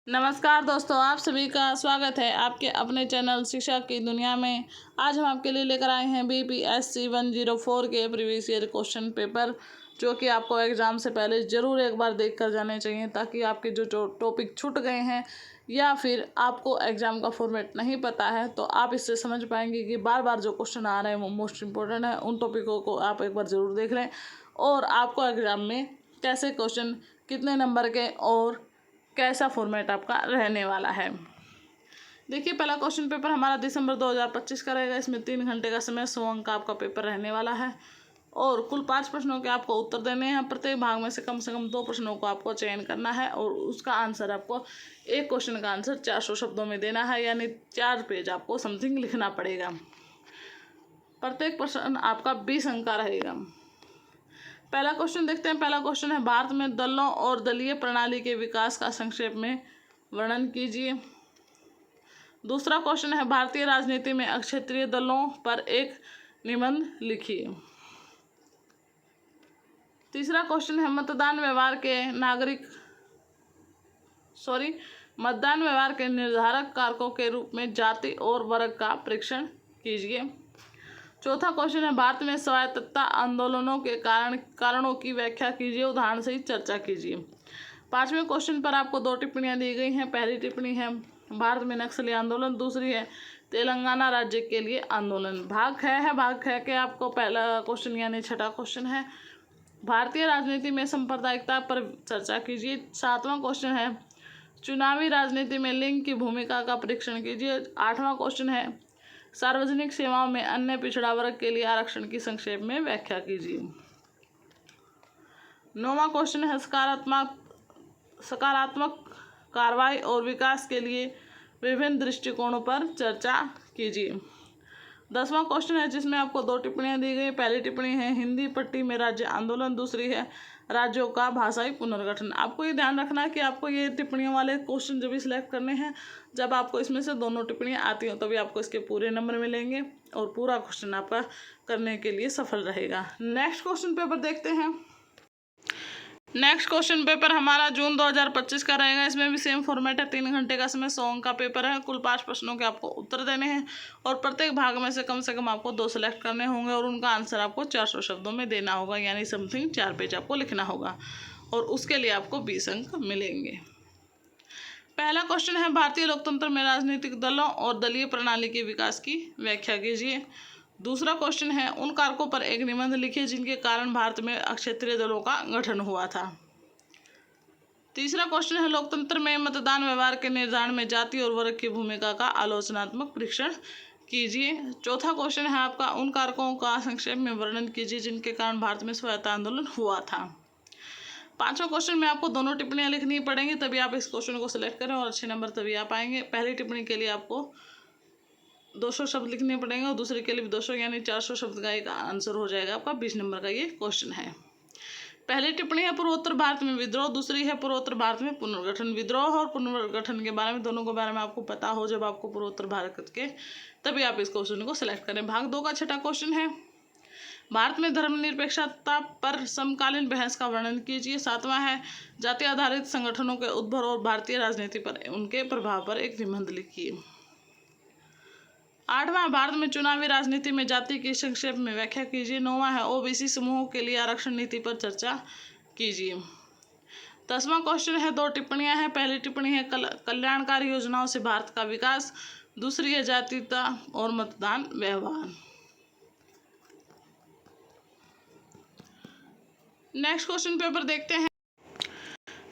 नमस्कार दोस्तों, आप सभी का स्वागत है आपके अपने चैनल शिक्षा की दुनिया में। आज हम आपके लिए लेकर आए हैं BPSC 104 के प्रीवियस ईयर क्वेश्चन पेपर, जो कि आपको एग्ज़ाम से पहले ज़रूर एक बार देख कर जाने चाहिए, ताकि आपके जो टॉपिक छूट गए हैं या फिर आपको एग्ज़ाम का फॉर्मेट नहीं पता है तो आप इससे समझ पाएंगे कि बार बार जो क्वेश्चन आ रहे हैं वो मोस्ट इंपॉर्टेंट है। उन टॉपिकों को आप एक बार ज़रूर देख लें और आपको एग्ज़ाम में कैसे क्वेश्चन, कितने नंबर के और कैसा फॉर्मेट आपका रहने वाला है। देखिए, पहला क्वेश्चन पेपर हमारा दिसंबर 2025 का रहेगा। इसमें 3 घंटे का समय, 100 अंक का आपका पेपर रहने वाला है और कुल 5 प्रश्नों के आपको उत्तर देने हैं। प्रत्येक भाग में से कम 2 प्रश्नों को आपको चयन करना है और उसका आंसर आपको, एक क्वेश्चन का आंसर 400 शब्दों में देना है, यानी 4 पेज आपको समथिंग लिखना पड़ेगा। प्रत्येक प्रश्न आपका 20 अंक का रहेगा। पहला क्वेश्चन देखते हैं। पहला क्वेश्चन है, भारत में दलों और दलीय प्रणाली के विकास का संक्षेप में वर्णन कीजिए। दूसरा क्वेश्चन है, भारतीय राजनीति में अक्षेत्रीय दलों पर एक निबंध लिखिए। तीसरा क्वेश्चन है, मतदान व्यवहार के निर्धारक कारकों के रूप में जाति और वर्ग का परीक्षण कीजिए। चौथा क्वेश्चन है, भारत में स्वायत्तता आंदोलनों के कारणों की व्याख्या कीजिए, उदाहरण से ही चर्चा कीजिए। 5वें क्वेश्चन पर आपको 2 टिप्पणियां दी गई हैं। पहली टिप्पणी है, भारत में नक्सली आंदोलन। दूसरी है, तेलंगाना राज्य के लिए आंदोलन। भाग ख के आपको पहला क्वेश्चन यानी छठा क्वेश्चन है, भारतीय राजनीति में सांप्रदायिकता पर चर्चा कीजिए। 7वां क्वेश्चन है, चुनावी राजनीति में लिंग की भूमिका का परीक्षण कीजिए। 8वां क्वेश्चन है, सार्वजनिक सेवाओं में अन्य पिछड़ा वर्ग के लिए आरक्षण की संक्षेप में व्याख्या कीजिए। 9वां क्वेश्चन है, सकारात्मक कार्रवाई और विकास के लिए विभिन्न दृष्टिकोणों पर चर्चा कीजिए। 10वां क्वेश्चन है, जिसमें आपको 2 टिप्पणियां दी गई। पहली टिप्पणी है, हिंदी पट्टी में राज्य आंदोलन। दूसरी है, राज्यों का भाषाई पुनर्गठन। आपको ये ध्यान रखना है कि आपको ये टिप्पणियों वाले क्वेश्चन जब भी सिलेक्ट करने हैं, जब आपको इसमें से दोनों टिप्पणियां आती हो तभी आपको इसके पूरे नंबर मिलेंगे और पूरा क्वेश्चन आपका करने के लिए सफल रहेगा। नेक्स्ट क्वेश्चन पेपर देखते हैं। नेक्स्ट क्वेश्चन पेपर हमारा जून 2025 का रहेगा। इसमें भी सेम फॉर्मेट है, 3 घंटे का समय, 100 अंक का पेपर है। कुल 5 प्रश्नों के आपको उत्तर देने हैं और प्रत्येक भाग में से कम आपको 2 सेलेक्ट करने होंगे और उनका आंसर आपको 400 शब्दों में देना होगा, यानी समथिंग 4 पेज आपको लिखना होगा और उसके लिए आपको 20 अंक मिलेंगे। पहला क्वेश्चन है, भारतीय लोकतंत्र में राजनीतिक दलों और दलीय प्रणाली के विकास की व्याख्या कीजिए। दूसरा क्वेश्चन है, उन कारकों पर एक निबंध लिखिए जिनके कारण भारत में अक्षेत्रीय दलों का गठन हुआ था। तीसरा क्वेश्चन है, लोकतंत्र में मतदान व्यवहार के निर्धारण में जाति और वर्ग की भूमिका का आलोचनात्मक परीक्षण कीजिए। चौथा क्वेश्चन है आपका, उन कारकों का संक्षेप में वर्णन कीजिए जिनके कारण भारत में स्वायत्तता आंदोलन हुआ था। 5वां क्वेश्चन में आपको दोनों टिप्पणियां लिखनी पड़ेंगी, तभी आप इस क्वेश्चन को सिलेक्ट करें और अच्छे नंबर तभी आप आएंगे। पहली टिप्पणी के लिए आपको 200 शब्द लिखने पड़ेंगे और दूसरे के लिए भी 200, यानी 400 शब्द का एक आंसर हो जाएगा आपका। 20 नंबर का ये क्वेश्चन है। पहली टिप्पणी है, पूर्वोत्तर भारत में विद्रोह। दूसरी है, पूर्वोत्तर भारत में पुनर्गठन। विद्रोह और पुनर्गठन के बारे में, दोनों के बारे में आपको पता हो जब आपको पूर्वोत्तर भारत के, तभी आप इस क्वेश्चन को सिलेक्ट करें। भाग 2 का छठा क्वेश्चन है, भारत में धर्मनिरपेक्षता पर समकालीन बहस का वर्णन कीजिए। 7वां है, जाति आधारित संगठनों के उद्भव और भारतीय राजनीति पर उनके प्रभाव पर एक निबंध लिखिए। 8वां, भारत में चुनावी राजनीति में जाति की संक्षेप में व्याख्या कीजिए। 9वां है, ओबीसी समूहों के लिए आरक्षण नीति पर चर्चा कीजिए। 10वां क्वेश्चन है, 2 टिप्पणियां हैं। पहली टिप्पणी है, कल्याणकारी योजनाओं से भारत का विकास। दूसरी है, जातीयता और मतदान व्यवहार। नेक्स्ट क्वेश्चन पेपर देखते हैं।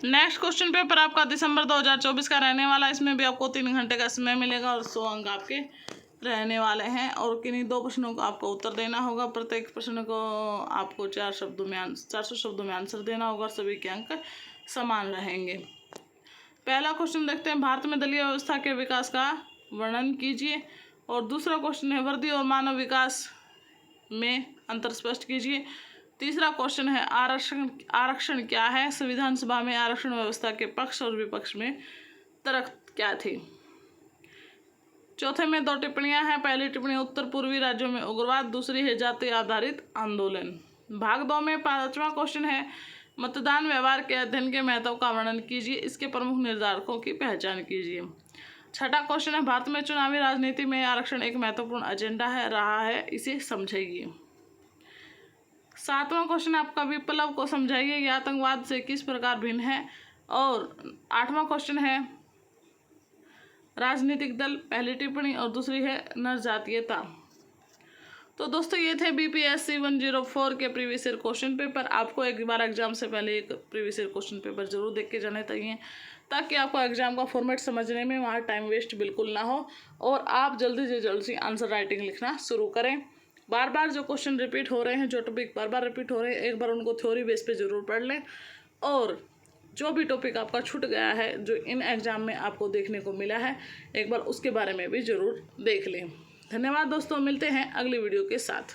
नेक्स्ट क्वेश्चन पेपर आपका दिसंबर 2024 का रहने वाला है। इसमें भी आपको 3 घंटे का समय मिलेगा और 100 अंक आपके रहने वाले हैं और किन्हीं 2 प्रश्नों को आपको उत्तर देना होगा। प्रत्येक प्रश्न को आपको 400 शब्दों में आंसर देना होगा और सभी के अंक समान रहेंगे। पहला क्वेश्चन देखते हैं, भारत में दलीय व्यवस्था के विकास का वर्णन कीजिए। और दूसरा क्वेश्चन है, वर्दी और मानव विकास में अंतर स्पष्ट कीजिए। तीसरा क्वेश्चन है, आरक्षण क्या है। संविधान सभा में आरक्षण व्यवस्था के पक्ष और विपक्ष में तर्क क्या थे। चौथे में 2 टिप्पणियां हैं। पहली टिप्पणी, उत्तर पूर्वी राज्यों में उग्रवाद। दूसरी है, जाति आधारित आंदोलन। भाग 2 में 5वां क्वेश्चन है, मतदान व्यवहार के अध्ययन के महत्व का वर्णन कीजिए। इसके प्रमुख निर्धारकों की पहचान कीजिए। छठा क्वेश्चन है, भारत में चुनावी राजनीति में आरक्षण एक महत्वपूर्ण एजेंडा रहा है, इसे समझाइए। सातवां क्वेश्चन आपका, विप्लव को समझाइए, यह आतंकवाद से किस प्रकार भिन्न है। और आठवां क्वेश्चन है, राजनीतिक दल, पहली टिप्पणी और दूसरी है नरजातीयता। तो दोस्तों ये थे बीपीएससी 104 के प्रीवियस ईयर क्वेश्चन पेपर। आपको एक बार एग्जाम से पहले एक प्रीवियस ईयर क्वेश्चन पेपर जरूर देख के जाने चाहिए, ताकि आपको एग्जाम का फॉर्मेट समझने में वहाँ टाइम वेस्ट बिल्कुल ना हो और आप जल्दी से जल्दी आंसर राइटिंग लिखना शुरू करें। बार बार जो क्वेश्चन रिपीट हो रहे हैं, जो टॉपिक बार बार रिपीट हो रहे हैं, एक बार उनको थ्योरी बेस पे जरूर पढ़ लें। और जो भी टॉपिक आपका छूट गया है, जो इन एग्जाम में आपको देखने को मिला है, एक बार उसके बारे में भी ज़रूर देख लें। धन्यवाद दोस्तों, मिलते हैं अगली वीडियो के साथ।